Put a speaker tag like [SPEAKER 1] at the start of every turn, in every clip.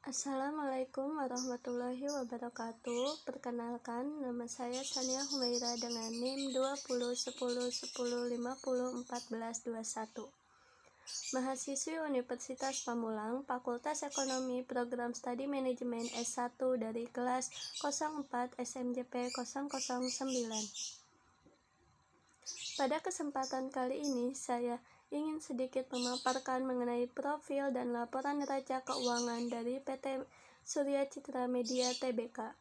[SPEAKER 1] Assalamualaikum warahmatullahi wabarakatuh. Perkenalkan, nama saya Sania Humaira dengan NIM 201010501421. Mahasiswi Universitas Pamulang, Fakultas Ekonomi, Program Studi Manajemen S1 dari kelas 04 SMJP 009. Pada kesempatan kali ini, saya ingin sedikit memaparkan mengenai profil dan laporan neraca keuangan dari PT Surya Citra Media Tbk.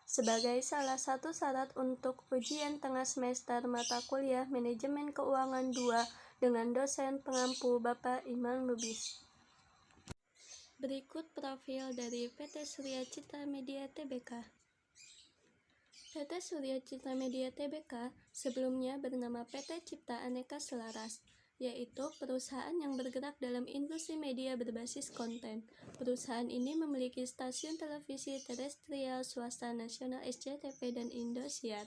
[SPEAKER 1] Sebagai salah satu syarat untuk ujian tengah semester mata kuliah Manajemen Keuangan 2 dengan dosen pengampu Bapak Iman Lubis. Berikut profil dari PT Surya Citra Media Tbk. PT Surya Citra Media Tbk sebelumnya bernama PT Cipta Aneka Selaras, yaitu perusahaan yang bergerak dalam industri media berbasis konten. Perusahaan ini memiliki stasiun televisi terestrial swasta nasional SCTV dan Indosiar.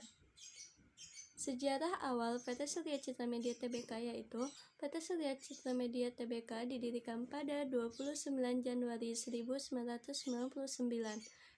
[SPEAKER 1] Sejarah awal PT Surya Citra Media Tbk yaitu PT Surya Citra Media Tbk didirikan pada 29 Januari 1999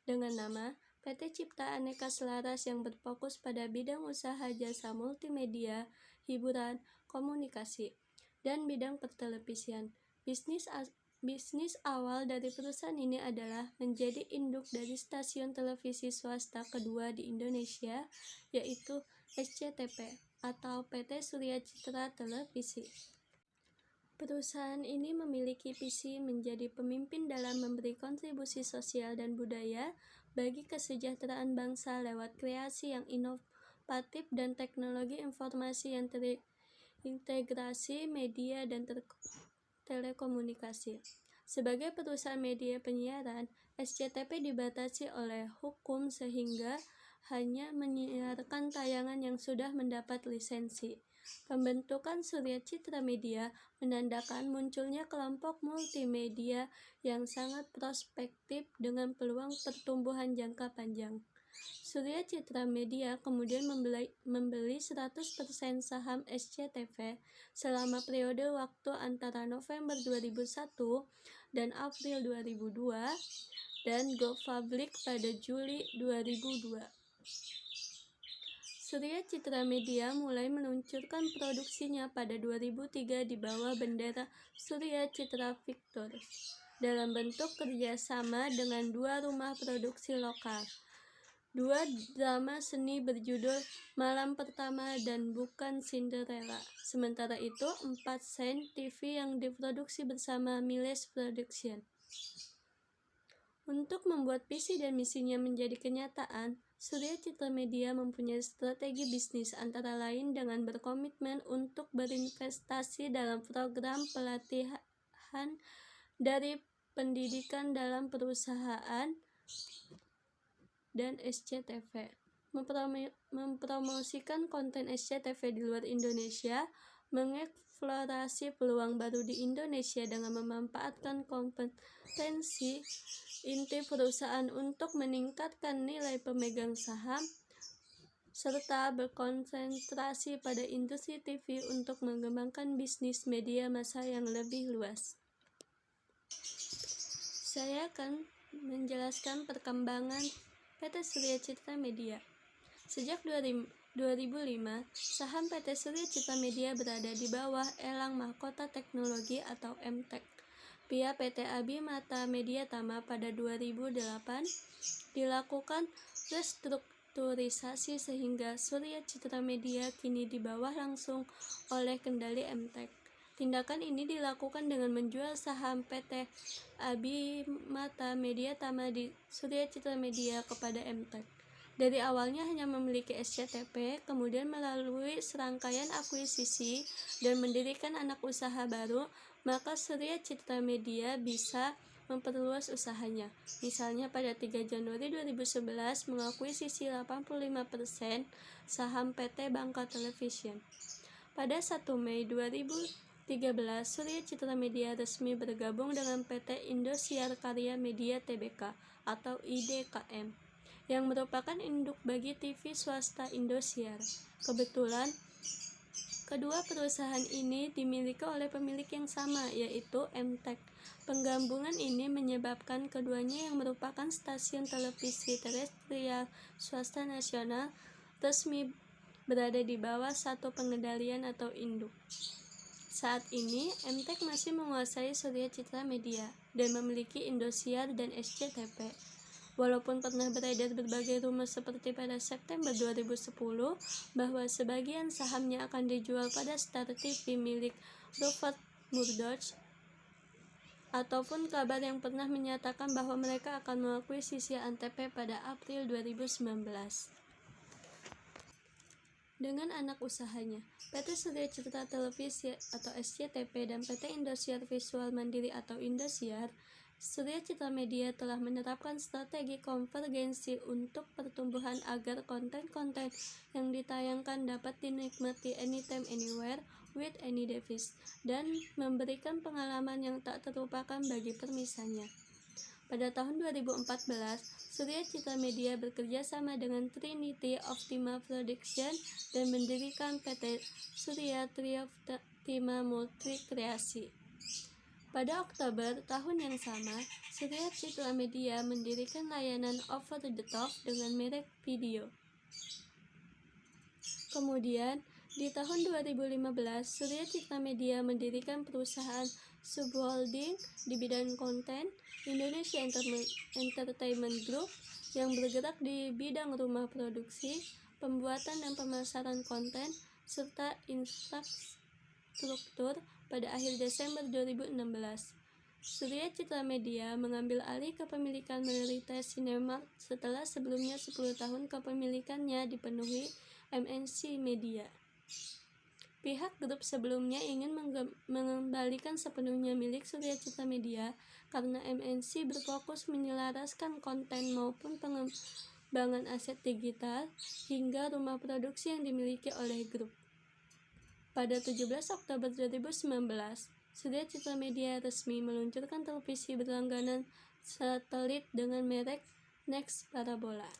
[SPEAKER 1] dengan nama PT Cipta Aneka Selaras yang berfokus pada bidang usaha jasa multimedia, hiburan, komunikasi, dan bidang pertelevisian. Bisnis awal dari perusahaan ini adalah menjadi induk dari stasiun televisi swasta kedua di Indonesia, yaitu SCTV atau PT Surya Citra Televisi. Perusahaan ini memiliki visi menjadi pemimpin dalam memberi kontribusi sosial dan budaya bagi kesejahteraan bangsa lewat kreasi yang inovatif dan teknologi informasi yang terintegrasi media dan telekomunikasi. Sebagai perusahaan media penyiaran, SCTV dibatasi oleh hukum sehingga hanya menyiarkan tayangan yang sudah mendapat lisensi. Pembentukan Surya Citra Media menandakan munculnya kelompok multimedia yang sangat prospektif dengan peluang pertumbuhan jangka panjang. Surya Citra Media kemudian membeli 100% saham SCTV selama periode waktu antara November 2001 dan April 2002 dan go public pada Juli 2002. Surya Citra Media mulai meluncurkan produksinya pada 2003 di bawah bendera Surya Citra Pictures dalam bentuk kerjasama dengan dua rumah produksi lokal. Dua drama seni berjudul Malam Pertama dan Bukan Cinderella. Sementara itu, 4 Sen TV yang diproduksi bersama Miles Production. Untuk membuat visi dan misinya menjadi kenyataan, Surya Citra Media mempunyai strategi bisnis antara lain dengan berkomitmen untuk berinvestasi dalam program pelatihan dari pendidikan dalam perusahaan dan SCTV, mempromosikan konten SCTV di luar Indonesia, mengeksplorasi peluang baru di Indonesia dengan memanfaatkan kompetensi inti perusahaan untuk meningkatkan nilai pemegang saham, serta berkonsentrasi pada industri TV untuk mengembangkan bisnis media massa yang lebih luas. Saya akan menjelaskan perkembangan PT Surya Citra Media. Sejak 2005, saham PT Surya Citra Media berada di bawah Elang Mahkota Teknologi atau MTEK. Via PT Abimata Media Tama pada 2008 dilakukan restrukturisasi sehingga Surya Citra Media kini di bawah langsung oleh kendali MTEK. Tindakan ini dilakukan dengan menjual saham PT Abimata Media Tama di Surya Citra Media kepada MTEK. Dari awalnya hanya memiliki SCTV, kemudian melalui serangkaian akuisisi dan mendirikan anak usaha baru, maka Surya Citra Media bisa memperluas usahanya. Misalnya pada 3 Januari 2011 mengakuisisi 85% saham PT Bangka Television. Pada 1 Mei 2013, Surya Citra Media resmi bergabung dengan PT Indosiar Karya Media Tbk atau IDKM, yang merupakan induk bagi TV swasta Indosiar. Kebetulan Kedua perusahaan ini dimiliki oleh pemilik yang sama, yaitu MTEK. Penggabungan ini menyebabkan keduanya yang merupakan stasiun televisi terestrial swasta nasional resmi berada di bawah satu pengendalian atau induk. Saat ini, MTEK masih menguasai Surya Citra Media dan memiliki Indosiar dan SCTP. Walaupun pernah beredar berbagai rumor seperti pada September 2010 bahwa sebagian sahamnya akan dijual pada Star TV milik Rupert Murdoch, ataupun kabar yang pernah menyatakan bahwa mereka akan mengakuisisi Antv pada April 2019. Dengan anak usahanya, PT Surya Citra Televisi atau SCTP dan PT Indosiar Visual Mandiri atau Indosiar, Surya Citra Media telah menerapkan strategi konvergensi untuk pertumbuhan agar konten-konten yang ditayangkan dapat dinikmati anytime anywhere with any device dan memberikan pengalaman yang tak terlupakan bagi permisannya. Pada tahun 2014, Surya Citra Media bekerja sama dengan Trinity Optima Production dan mendirikan PT Surya Trioptima Multi Kreasi. Pada Oktober tahun yang sama, Surya Citra Media mendirikan layanan over the top dengan merek video. Kemudian, di tahun 2015, Surya Citra Media mendirikan perusahaan subholding di bidang konten, Indonesia Entertainment Group, yang bergerak di bidang rumah produksi, pembuatan dan pemasaran konten, serta infrastruktur pada akhir Desember 2016. Surya Citra Media mengambil alih kepemilikan Mayoritas Cinemark setelah sebelumnya 10 tahun kepemilikannya dipenuhi MNC Media. Pihak grup sebelumnya ingin mengembalikan sepenuhnya milik Surya Citra Media karena MNC berfokus menyelaraskan konten maupun pengembangan aset digital hingga rumah produksi yang dimiliki oleh grup. Pada 17 Oktober 2019, Surya Citra Media resmi meluncurkan televisi berlangganan satelit dengan merek Next Parabola.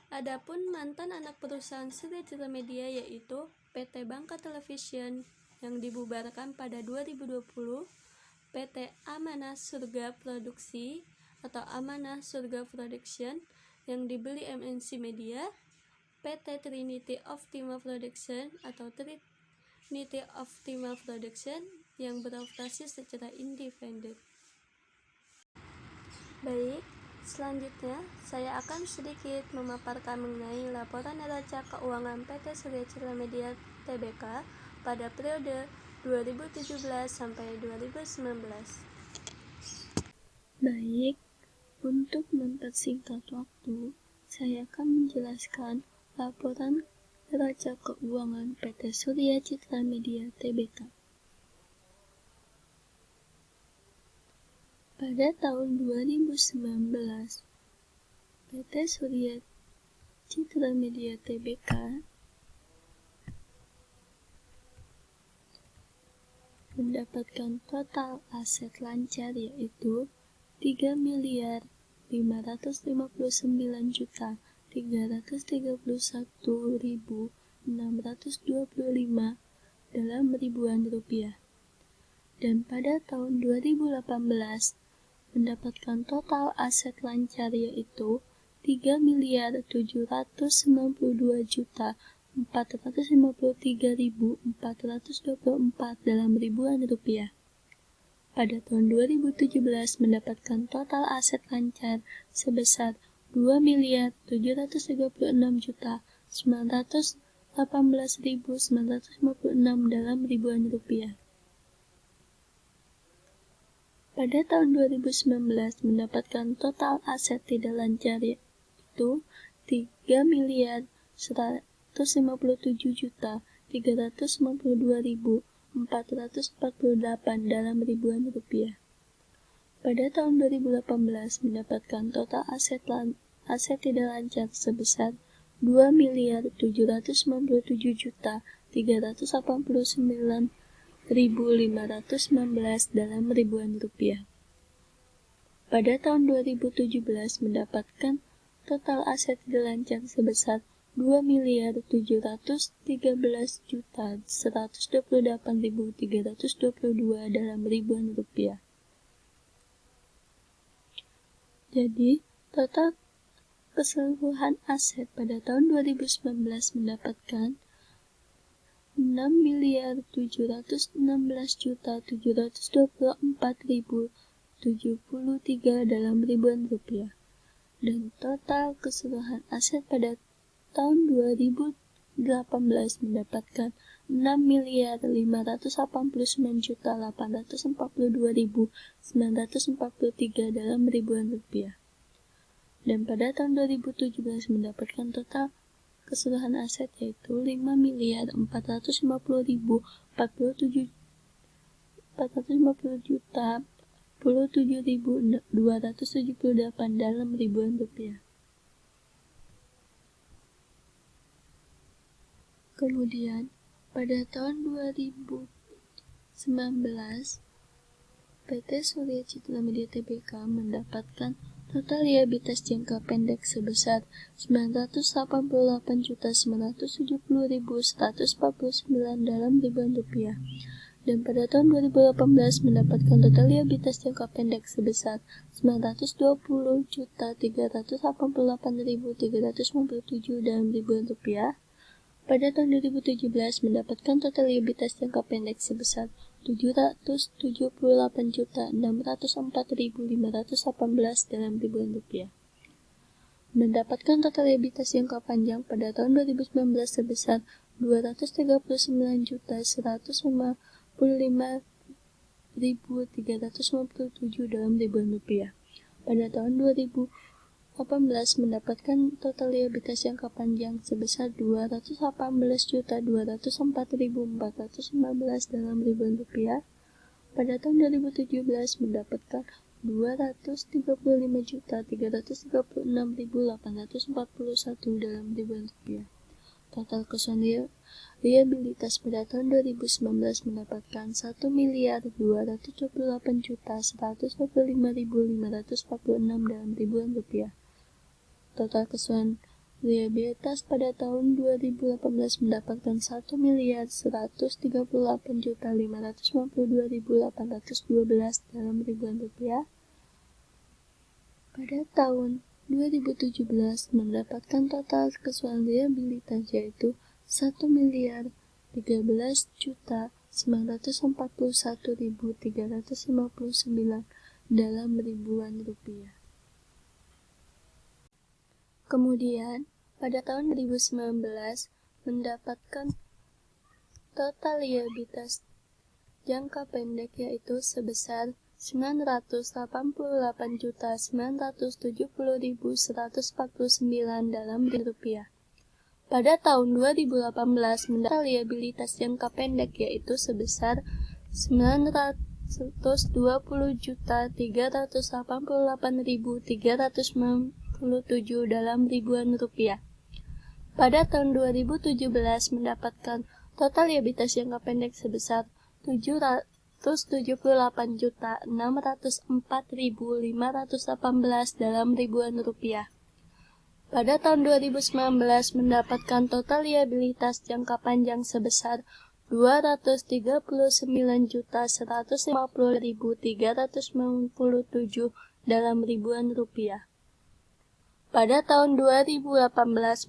[SPEAKER 1] Adapun mantan anak perusahaan Surya Citra Media yaitu PT Bangka Television yang dibubarkan pada 2020, PT Amanah Surga Produksi atau Amanah Surga Production yang dibeli MNC Media, PT Trinity Optima Production atau Trinity Optima Production yang beroperasi secara independen. Baik, selanjutnya saya akan sedikit memaparkan mengenai laporan neraca keuangan PT Surya Citra Media Tbk pada periode 2017 sampai 2019. Baik, untuk mempersingkat waktu, saya akan menjelaskan laporan neraca keuangan PT Surya Citra Media Tbk. Pada tahun 2019, PT Surya Citra Media Tbk mendapatkan total aset lancar yaitu 3.359.331.625 dalam ribuan rupiah. Dan pada tahun 2018 mendapatkan total aset lancar yaitu 3.759.453.424 dalam ribuan rupiah. Pada tahun 2017 mendapatkan total aset lancar sebesar 2.736.918.956 dalam ribuan rupiah. Pada tahun 2019 mendapatkan total aset tidak lancar yaitu 3.157.392.448 dalam ribuan rupiah. Pada tahun 2018 mendapatkan total aset tidak lancar sebesar 2.797.389.519 dalam ribuan rupiah. Pada tahun 2017 mendapatkan total aset tidak lancar sebesar 2.713.128.322 dalam ribuan rupiah. Jadi, total keseluruhan aset pada tahun 2019 mendapatkan 6.716.724.073 dalam ribuan rupiah. Dan total keseluruhan aset pada tahun 2018 mendapatkan 6.589.842.943 dalam ribuan rupiah. Dan pada tahun 2017 mendapatkan total keseluruhan aset yaitu 5.450.447.278 dalam ribuan rupiah. Kemudian, pada tahun 2019, PT Surya Citra Media Tbk mendapatkan total liabilitas jangka pendek sebesar 988.970.149 dalam ribuan rupiah. Dan pada tahun 2018 mendapatkan total liabilitas jangka pendek sebesar 920.388.397 dalam ribuan rupiah. Pada tahun 2017 mendapatkan total liabilitas jangka pendek sebesar 778.604.518 dalam ribuan rupiah. Mendapatkan total liabilitas jangka panjang pada tahun 2019 sebesar 239.155.357 dalam ribuan rupiah. Pada tahun 2018 mendapatkan total liabilitas jangka panjang sebesar 218.204.415 dalam ribuan rupiah. Pada tahun 2017 mendapatkan 235.336.841 dalam ribuan rupiah. Total keseluruhan liabilitas pada tahun 2019 mendapatkan 1.228.125.546 dalam ribuan rupiah. Total keseluruhan liabilitas pada tahun 2018 mendapatkan 1.138.552.812 dalam ribuan rupiah. Pada tahun 2017 mendapatkan total keseluruhan liabilitas yaitu 1.941.359 dalam ribuan rupiah. Kemudian, pada tahun 2019 mendapatkan total liabilitas jangka pendek yaitu sebesar 988.970.149 dalam rupiah. Pada tahun 2018 mendapatkan liabilitas jangka pendek yaitu sebesar 920.388.397 dalam ribuan rupiah. Pada tahun 2017 mendapatkan total liabilitas jangka pendek sebesar 778.604.518 dalam ribuan rupiah. Pada tahun 2019 mendapatkan total liabilitas jangka panjang sebesar 239.150.397 dalam ribuan rupiah. Pada tahun 2018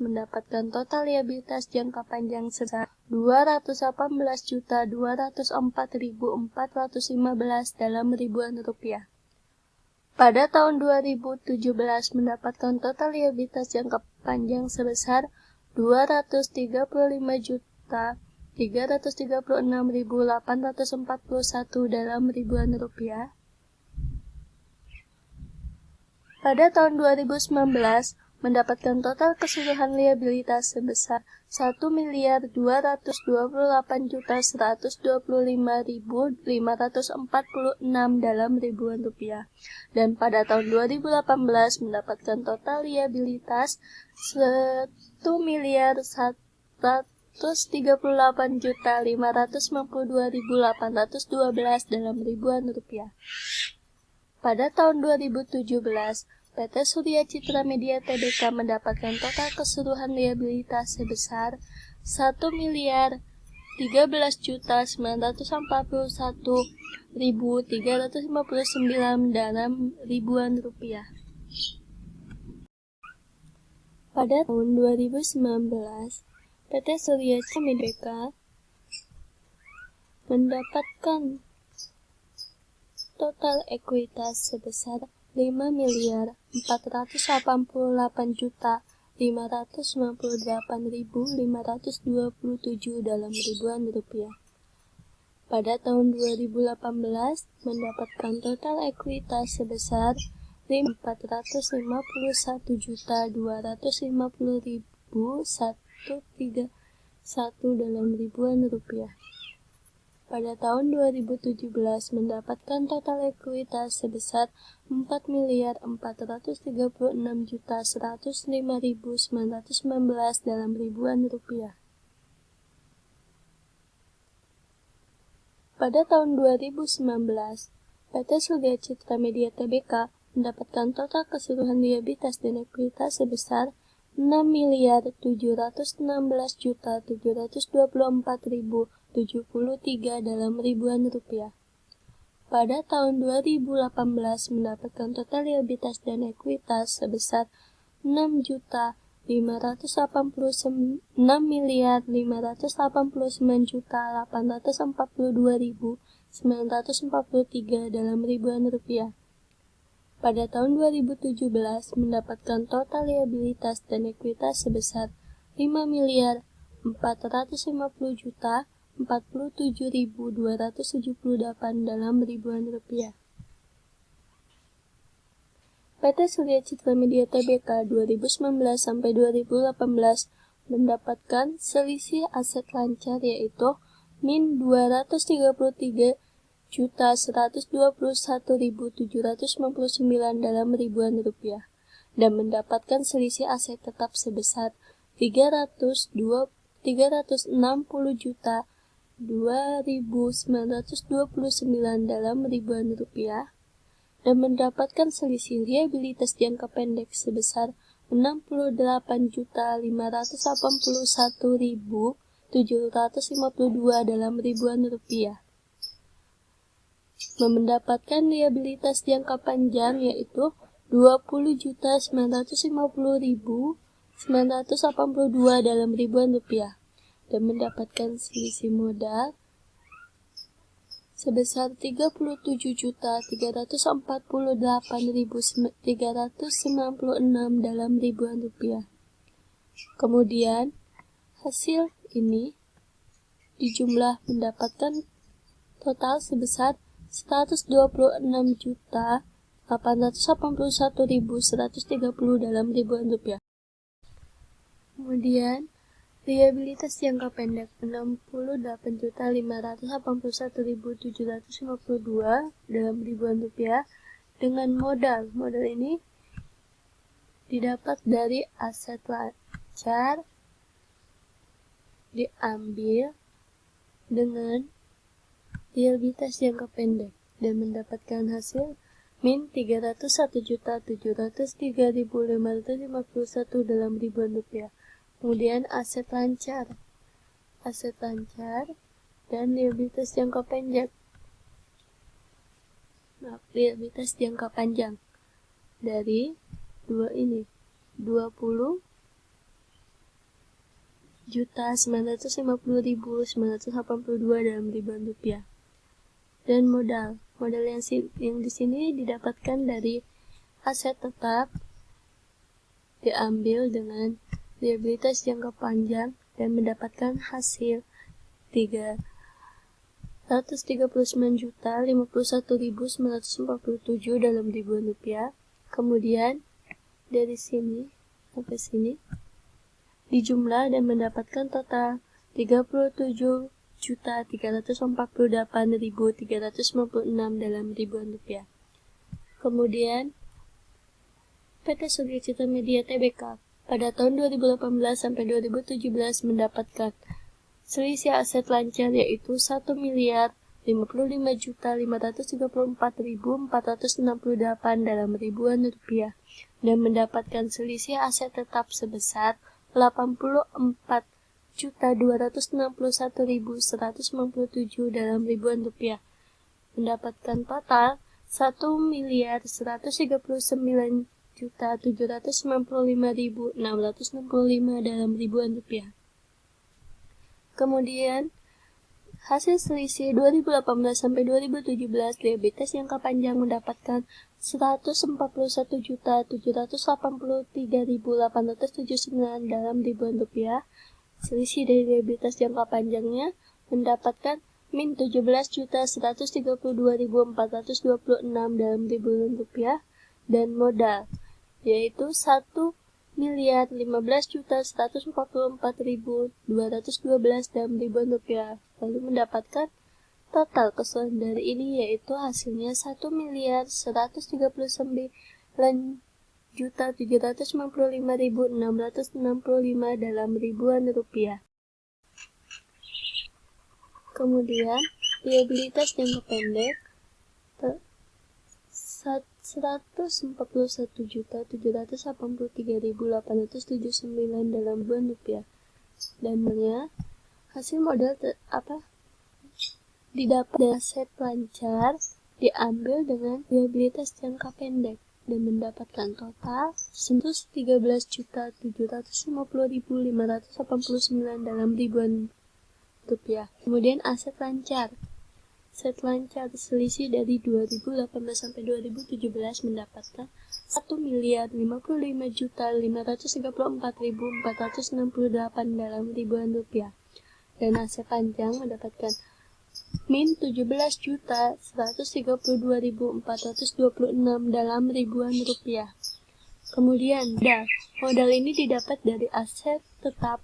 [SPEAKER 1] mendapatkan total liabilitas jangka panjang sebesar 218.204.415 dalam ribuan rupiah. Pada tahun 2017 mendapatkan total liabilitas jangka panjang sebesar 235.336.841 dalam ribuan rupiah. Pada tahun 2019 mendapatkan total keseluruhan liabilitas sebesar 1.228.125.546 dalam ribuan rupiah. Dan pada tahun 2018 mendapatkan total liabilitas 1.138.592.812 dalam ribuan rupiah. Pada tahun 2017 PT Surya Citra Media Tbk mendapatkan total keseluruhan liabilitas sebesar 1.1341.359 dalam ribuan rupiah. Pada tahun 2019, PT Surya Citra Media mendapatkan total ekuitas sebesar 5.488.598.527 dalam ribuan rupiah. Pada tahun 2018 mendapatkan total ekuitas sebesar 451.250.131 dalam ribuan rupiah. Pada tahun 2017 mendapatkan total ekuitas sebesar 4.436.105.919 dalam ribuan rupiah. Pada tahun 2019, PT Surya Citra Media Tbk mendapatkan total keseluruhan liabilitas dan ekuitas sebesar 6.716.724.073 dalam ribuan rupiah. Pada tahun 2018 mendapatkan total liabilitas dan ekuitas sebesar 6.589.842.943 dalam ribuan rupiah. Pada tahun 2017 mendapatkan total liabilitas dan ekuitas sebesar 5.450.047.278 dalam ribuan rupiah. PT Surya Citra Media Tbk 2019 sampai 2018 mendapatkan selisih aset lancar yaitu min 233.121.759 dalam ribuan rupiah dan mendapatkan selisih aset tetap sebesar 360.229.929 dalam ribuan rupiah dan mendapatkan selisih liabilitas jangka pendek sebesar 68.581.752 dalam ribuan rupiah. Mendapatkan liabilitas jangka panjang yaitu 20.950.982 dalam ribuan rupiah dan mendapatkan selisih modal sebesar 37.348.396 dalam ribuan rupiah. Kemudian hasil ini dijumlah mendapatkan total sebesar 126.881.130 dalam ribuan rupiah. Kemudian liabilitas jangka pendek 68.581.752 dalam ribuan rupiah dengan modal ini didapat dari aset lancar diambil dengan liabilitas jangka pendek dan mendapatkan hasil min 301.703.551 dalam ribuan rupiah. Kemudian aset lancar dan liabilitas jangka pendek. Liabilitas jangka panjang dari dua ini 20.950.982 dalam ribuan rupiah. Dan modal yang di sini didapatkan dari aset tetap diambil dengan liabilitas jangka panjang dan mendapatkan hasil 339.051.947 dalam ribuan rupiah. Kemudian dari sini sampai sini dijumlah dan mendapatkan total 37.348.396 dalam ribuan rupiah. Kemudian PT Surya Citra Media Tbk pada tahun 2018 sampai 2017 mendapatkan selisih aset lancar yaitu 1.541.000.000 55.534.468 dalam ribuan rupiah dan mendapatkan selisih aset tetap sebesar 84.261.197 dalam ribuan rupiah, mendapatkan total 1.139.795.665 dalam ribuan rupiah. Kemudian hasil selisih 2018 sampai 2017 liabilitas jangka panjang mendapatkan 141.783.879 dalam ribuan rupiah. Selisih dari liabilitas jangka panjangnya mendapatkan min 17.132.426 dalam ribuan rupiah dan modal yaitu 1.015.144.212 dalam ribuan rupiah, lalu mendapatkan total keseluruhan dari ini yaitu hasilnya 1.139.795.665 dalam ribuan rupiah. Kemudian liabilitas jangka pendek 141.783.879 dalam ribuan rupiah, dan hasil modal didapat dari aset lancar diambil dengan liabilitas jangka pendek dan mendapatkan total 113.750.589 dalam ribuan rupiah. Kemudian aset lancar. Aset lancar selisih dari 2018 sampai 2017 mendapatkan 1.055.534.468 dalam ribuan rupiah. Dan aset panjang mendapatkan min 17.132.426 dalam ribuan rupiah. Kemudian modal ini didapat dari aset tetap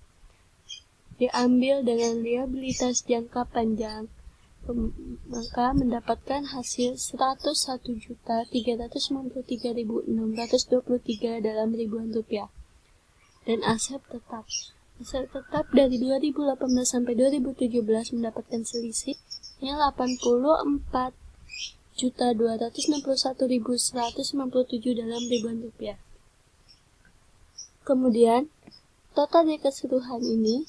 [SPEAKER 1] diambil dengan liabilitas jangka panjang, maka mendapatkan hasil 101.393.623 dalam ribuan rupiah. Dan aset tetap dari 2018 sampai 2017 mendapatkan selisihnya 84.261.197 dalam ribuan rupiah. Kemudian total dari keseluruhan ini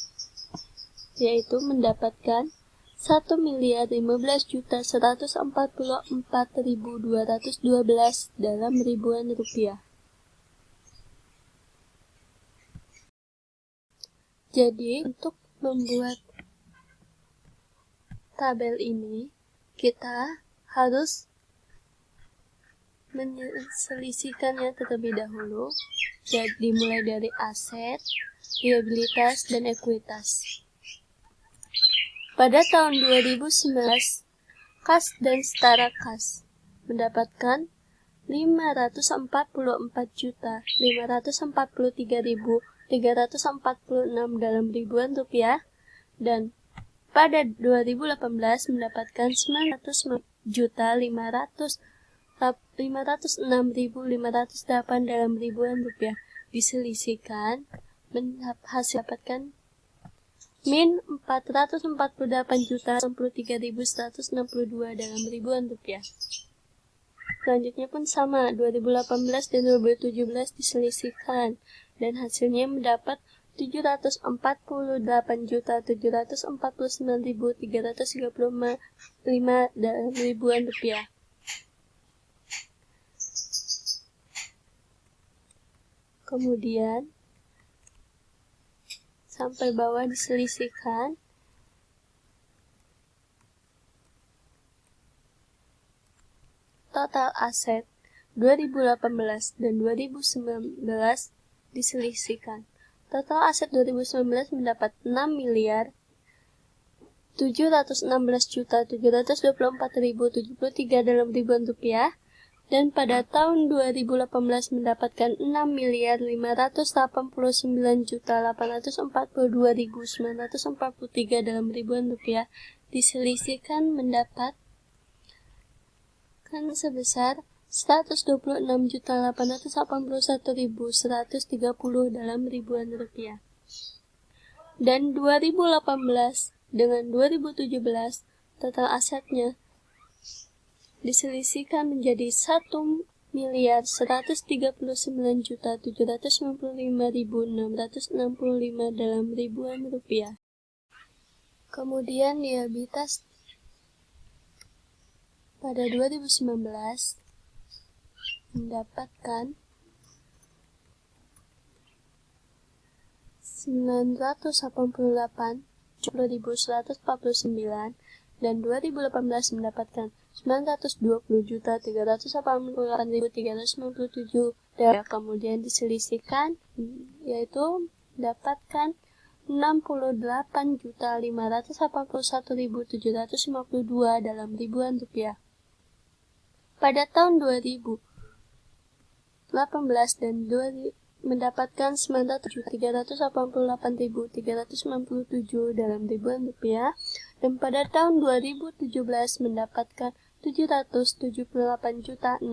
[SPEAKER 1] yaitu mendapatkan 1.015.144.212 dalam ribuan rupiah. Jadi, untuk membuat tabel ini, kita harus menyelisihkannya terlebih dahulu. Jadi, dimulai dari aset, liabilitas, dan ekuitas. Pada tahun 2019, kas dan setara kas mendapatkan 544.543.346 dalam ribuan rupiah, dan pada 2018 mendapatkan 900.506.508 dalam ribuan rupiah. Diselisihkan dapatkan min 448.063.162 dalam ribuan rupiah. Selanjutnya pun sama, 2018 dan 2017 diselisihkan dan hasilnya mendapat 748.749.335 dalam ribuan rupiah. Kemudian sampai bawah diselisihkan. Total aset 2018 dan 2019 diselisihkan. Total aset 2019 mendapat 6.716.724.073 dalam ribuan rupiah, dan pada tahun 2018 mendapatkan 6.589.842.943 dalam ribuan rupiah. Diselisihkan mendapatkan sebesar 126.881.130 dalam ribuan rupiah. Dan 2018 dengan 2017 total asetnya diselisihkan menjadi 1.139.795.665 dalam ribuan rupiah. Kemudian Liabilitas pada 2019 mendapatkan 988.149 dan 2018 mendapatkan 920.388.397 dan kemudian diselisihkan yaitu mendapatkan 68.581.752 dalam ribuan rupiah. Pada tahun 2018 dan mendapatkan 900.388.397 dalam ribuan rupiah, dan pada tahun 2017 mendapatkan 778.604.518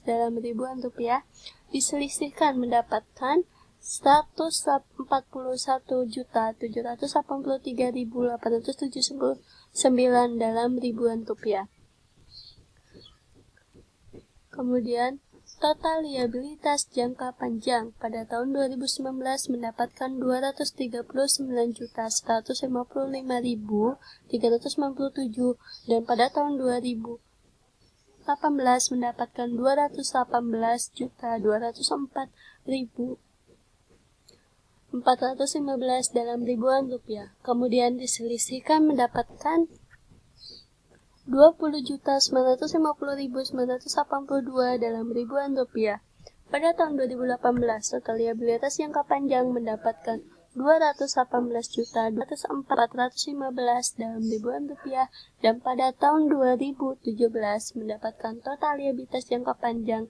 [SPEAKER 1] dalam ribuan rupiah, diselisihkan mendapatkan 141.783.879 dalam ribuan rupiah. Kemudian total liabilitas jangka panjang pada tahun 2019 mendapatkan 239.155.397 dan pada tahun 2018 mendapatkan 218.204.415 dalam ribuan rupiah. Kemudian diselisihkan mendapatkan 20.950.982 dalam ribuan rupiah. Pada tahun 2018, total liabilitas jangka panjang mendapatkan 218.204.415 dalam ribuan rupiah, dan pada tahun 2017 mendapatkan total liabilitas jangka panjang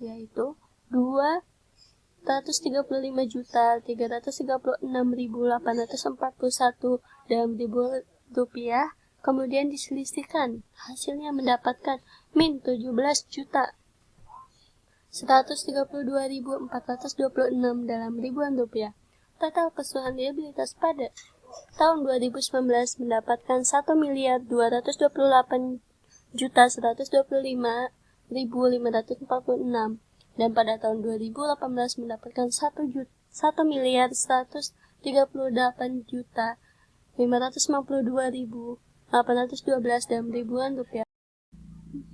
[SPEAKER 1] yaitu 235.336.841 dalam ribuan rupiah. Kemudian diselisihkan, hasilnya mendapatkan min 17.132.426 dalam ribuan rupiah. Total keseluruhan liabilitas pada tahun 2019 mendapatkan 1.228.125.546 dan pada tahun 2018 mendapatkan 1.138.552.812 dalam ribuan rupiah.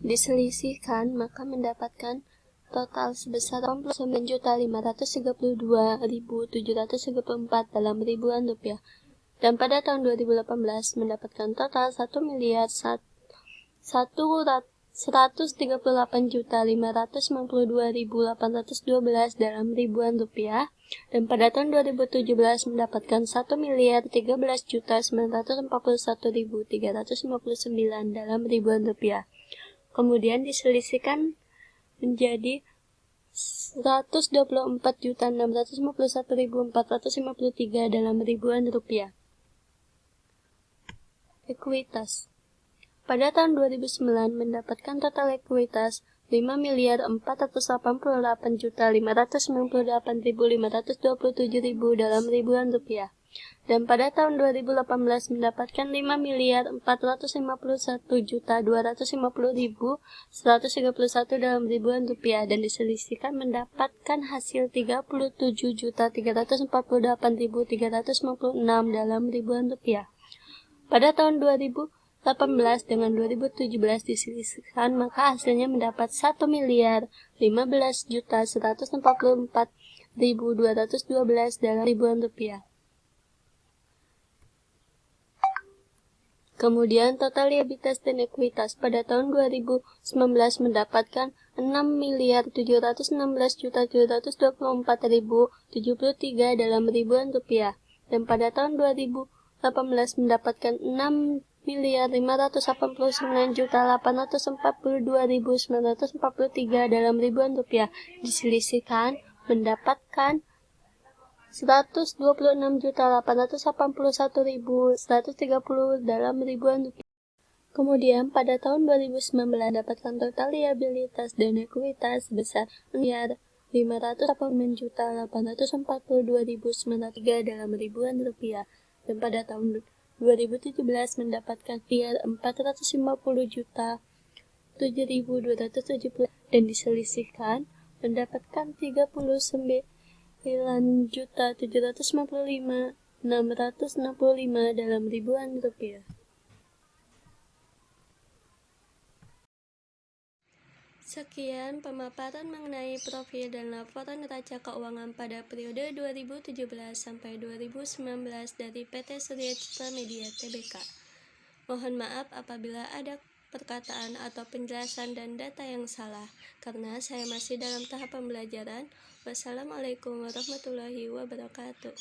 [SPEAKER 1] Diselisihkan maka mendapatkan total sebesar 89.532.734 dalam ribuan rupiah. Dan pada tahun 2018 mendapatkan total 1.138.592.812 dalam ribuan rupiah. Dan pada tahun 2017 mendapatkan 1.013.941.359 dalam ribuan rupiah. Kemudian diselisihkan menjadi 124.651.453 dalam ribuan rupiah. Ekuitas. Pada tahun 2009 mendapatkan total ekuitas 5.488.598.527 dalam ribuan rupiah. Dan pada tahun 2018 mendapatkan 5.451.250.131 dalam ribuan rupiah dan diselisihkan mendapatkan hasil 37.348.356 dalam ribuan rupiah. Pada tahun 2018 dengan 2017 diselisihkan maka hasilnya mendapat 1.015.144.212 dalam ribuan rupiah. Kemudian total liabilitas dan ekuitas pada tahun 2019 mendapatkan 6.716.724.073 dalam ribuan rupiah. Dan pada tahun 2018 mendapatkan 6.589.842.943 dalam ribuan rupiah. Diselisihkan mendapatkan 126.881.130 dalam ribuan rupiah. Kemudian pada tahun 2019 mendapatkan total liabilitas dan ekuitas sebesar 589.842.903 dalam ribuan rupiah. Dan pada tahun 2017 mendapatkan PR 450.007.270 dan diselisihkan mendapatkan 39.755.665 dalam ribuan rupiah. Sekian pemaparan mengenai profil dan laporan neraca keuangan pada periode 2017 sampai 2019 dari PT Surya Citra Media Tbk. Mohon maaf apabila ada perkataan atau penjelasan dan data yang salah, karena saya masih dalam tahap pembelajaran. Wassalamualaikum warahmatullahi wabarakatuh.